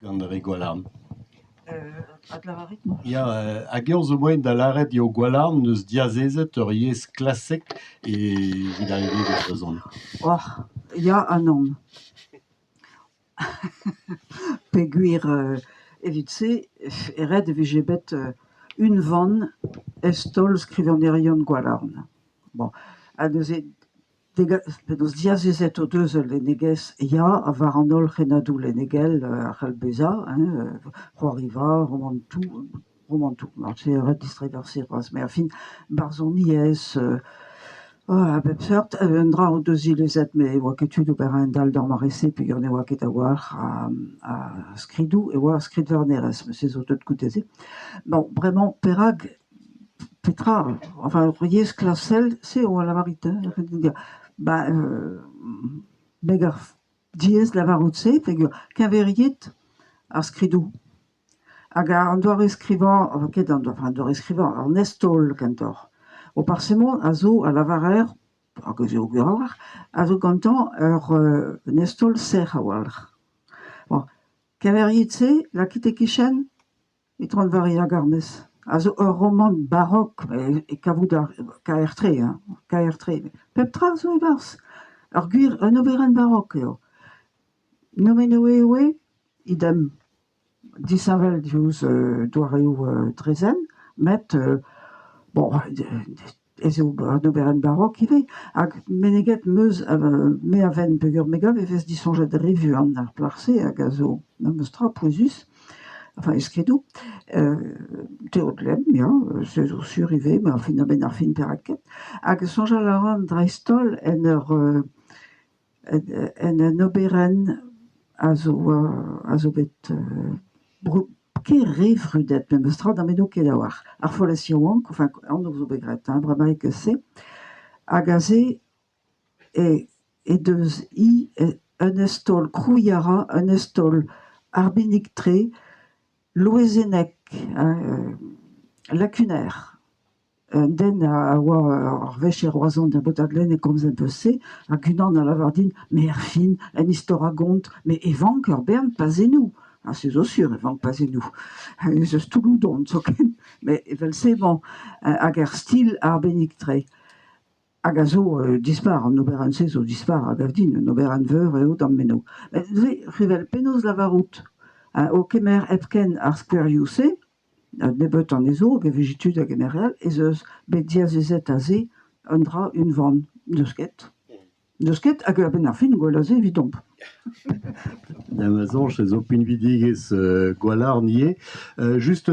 Gandre Gwalarn. Ad lavarit? Ya, hag eo zo moen da laret eo Gwalarn neus diazezet ur yezh klasek e vid arrivet e brezhon. Oh, ya anon. Peguir evit se, eret e vije bet unvan estol skrivernerion Gwalarn. Bon, ha deus diazezet o deus le negez ya a var an ol c'henadou le negel ar c'halbeza, c'hoariva, romantou, se eret distregarse raz, me a fin barzon iez, a bep seurt, un dra o deus ilezet, me oa ket tud ober un dal d'ar marese, peogwir ne oa ket a war a skridou, e oa skrid vernerez, me se zo deuet kouteze. Bon, bremañ, perag, petra, enfin, yezh klasel, se oa lavarit, ba, meg ar diez lavarout se, peogwir kaveriet ar skridou. Hag an doare skrivañ, ket an doare skrivañ, ar nestol kentor. O parsemont a zo a lavarer, hag eus eo gwir a zo gantañ ur nestol sec'h a walc'h. Bon, kaveriet se, lakit e kichen, etran vari hag armez. A zo ur roman barok, e kavout kaer-tre, pep tra zo e barzh. Ar gwir, un oberen barok eo. Nomen oe, idem, disavel diouz doare eo trezen, met, bon, ez eo un oberen barok ive, hag meneget meuz me a ven peogwir megav vez disonjet revu an ar plarse hag a zo meus tra pouezus, enfin eskredou, teod lem, ya, se zo sur ive, ma fin a-benn ar fin perak ket, hag soñjal a ran dreistol en un oberen a zo bet ket revrudet, me eus tra d'ameno ket a war. Ar folazioank, enfin, an zo begret, bremaik eus se, hag a ze deus un estol krouiara, un estol arbennik tre, loezennek, lakuner. Den a oa ar wech e roazhon da bot aglen e komz en peus se, hag unan a lavar din, me er fin, en istor a gont, me evank ur bern pazenou. Se zo sur evank pazenou. Ez eus toullou don, zo ken, me evel se, bon, hag er stil arbennik tre. Hag a zo dispar, an oberan se zo dispar hag a din, an oberan veur eo d'an-meno. Ruvel penaos lavarout, o kemer epken ar skouerioù se, nebet an ezo, hag e vejitud hag emerel, ez eus bet diazezet a ze, un dra, un van, deus ket. Deus ket, hag a-benn ar fin gwell a ze evidomp. Da mazanj ez zo pinvidigez Gwalarn ie, just